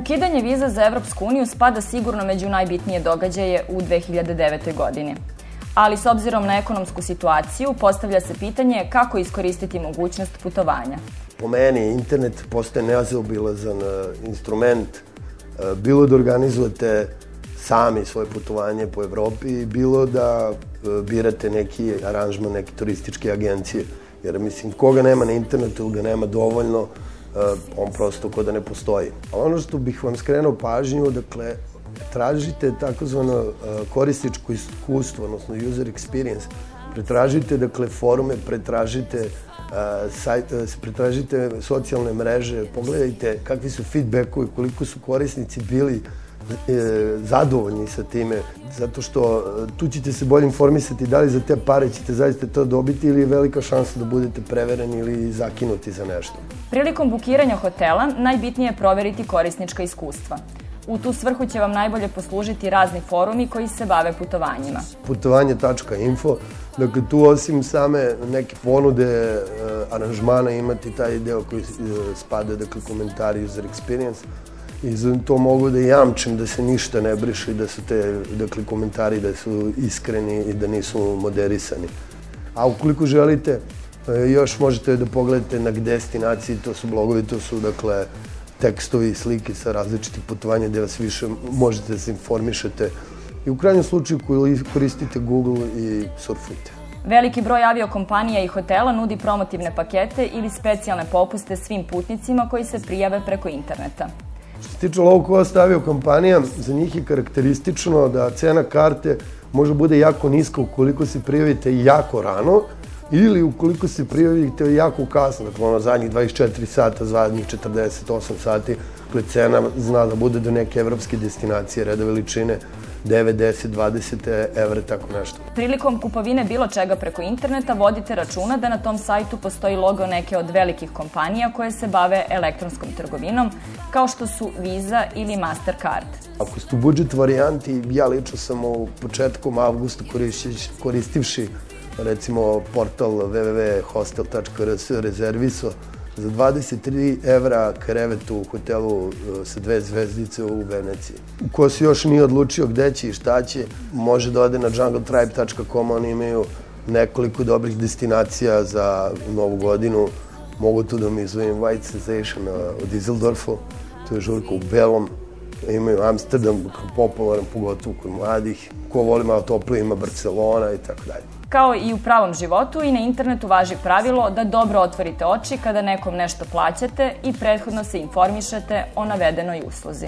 Ukidanje viza za Evropsku uniju spada sigurno među najbitnije događaje u 2009. godini. Ali s obzirom na ekonomsku situaciju, postavlja se pitanje kako iskoristiti mogućnost putovanja. Po meni, internet postaje nezaobilazan instrument, bilo da organizujete sami svoje putovanje po Evropi, bilo da birate neki aranžman, neke turističke agencije. Jer, mislim, koga nema na internetu ili ga nema dovoljno, on prosto ko da ne postoji. Ali ono što bih vam skrenuo pažnju, dakle, tražite takozvano korisničko iskustvo, odnosno user experience. Pretražite, dakle, forume, pretražite socijalne mreže, pogledajte kakvi su feedbackovi, koliko su korisnici bili zadovoljni sa time, zato što tu ćete se bolje informisati da li za te pare ćete zaista to dobiti ili je velika šansa da budete prevereni ili zakinuti za nešto. Prilikom bukiranja hotela najbitnije je proveriti korisnička iskustva. U tu svrhu će vam najbolje poslužiti razni forumi koji se bave putovanjima. Putovanje.info, dakle tu osim same neke ponude aranžmana imate taj deo koji spada, dakle, komentari, user experience. I za to mogu da jamčim da se ništa ne briše i da su te, dakle, komentari da su iskreni i da nisu moderisani. A ukoliko želite, još možete da pogledate na destinaciji, to su blogovi, to su, dakle, tekstovi i slike sa različitih putovanja gde vas više možete da se informišete. I u krajnjem slučaju koristite Google i surfujte. Veliki broj aviokompanija i hotela nudi promotivne pakete ili specijalne popuste svim putnicima koji se prijave preko interneta. Što se tiče low cost aviokompanija, za njih je karakteristično da cena karte može bude jako niska ukoliko se prijavite jako rano ili ukoliko se prijavite jako kasno, dakle ono zadnjih 24 sata, zadnjih 48 sati, cena zna da bude do neke evropske destinacije, reda veličine 9, 10, 20 evra, tako nešto. Prilikom kupovine bilo čega preko interneta vodite računa da na tom sajtu postoji logo neke od velikih kompanija koje se bave elektronskom trgovinom, kao što su Visa ili Mastercard. Ako ste u budžet varijanti, ja lično sam u početkom avgusta koristivši recimo portal www.hostel.rs rezervisao za 23 evra krevet u hotelu sa 2 zvezdice u Veneciji. Ko se još nije odlučio gde će i šta će, može da ode na jungletribe.com, oni imaju nekoliko dobrih destinacija za Novu godinu. Mogu tu da mi izvojim White Sensation u Düsseldorfu, to je žurka u belom. Imaju Amsterdam, popularan pogotovo kod mladih. Ko voli malo toplije, ima Barcelona i tako dalje. Kao i u pravom životu, i na internetu važi pravilo da dobro otvorite oči kada nekom nešto plaćate i prethodno se informišete o navedenoj usluzi.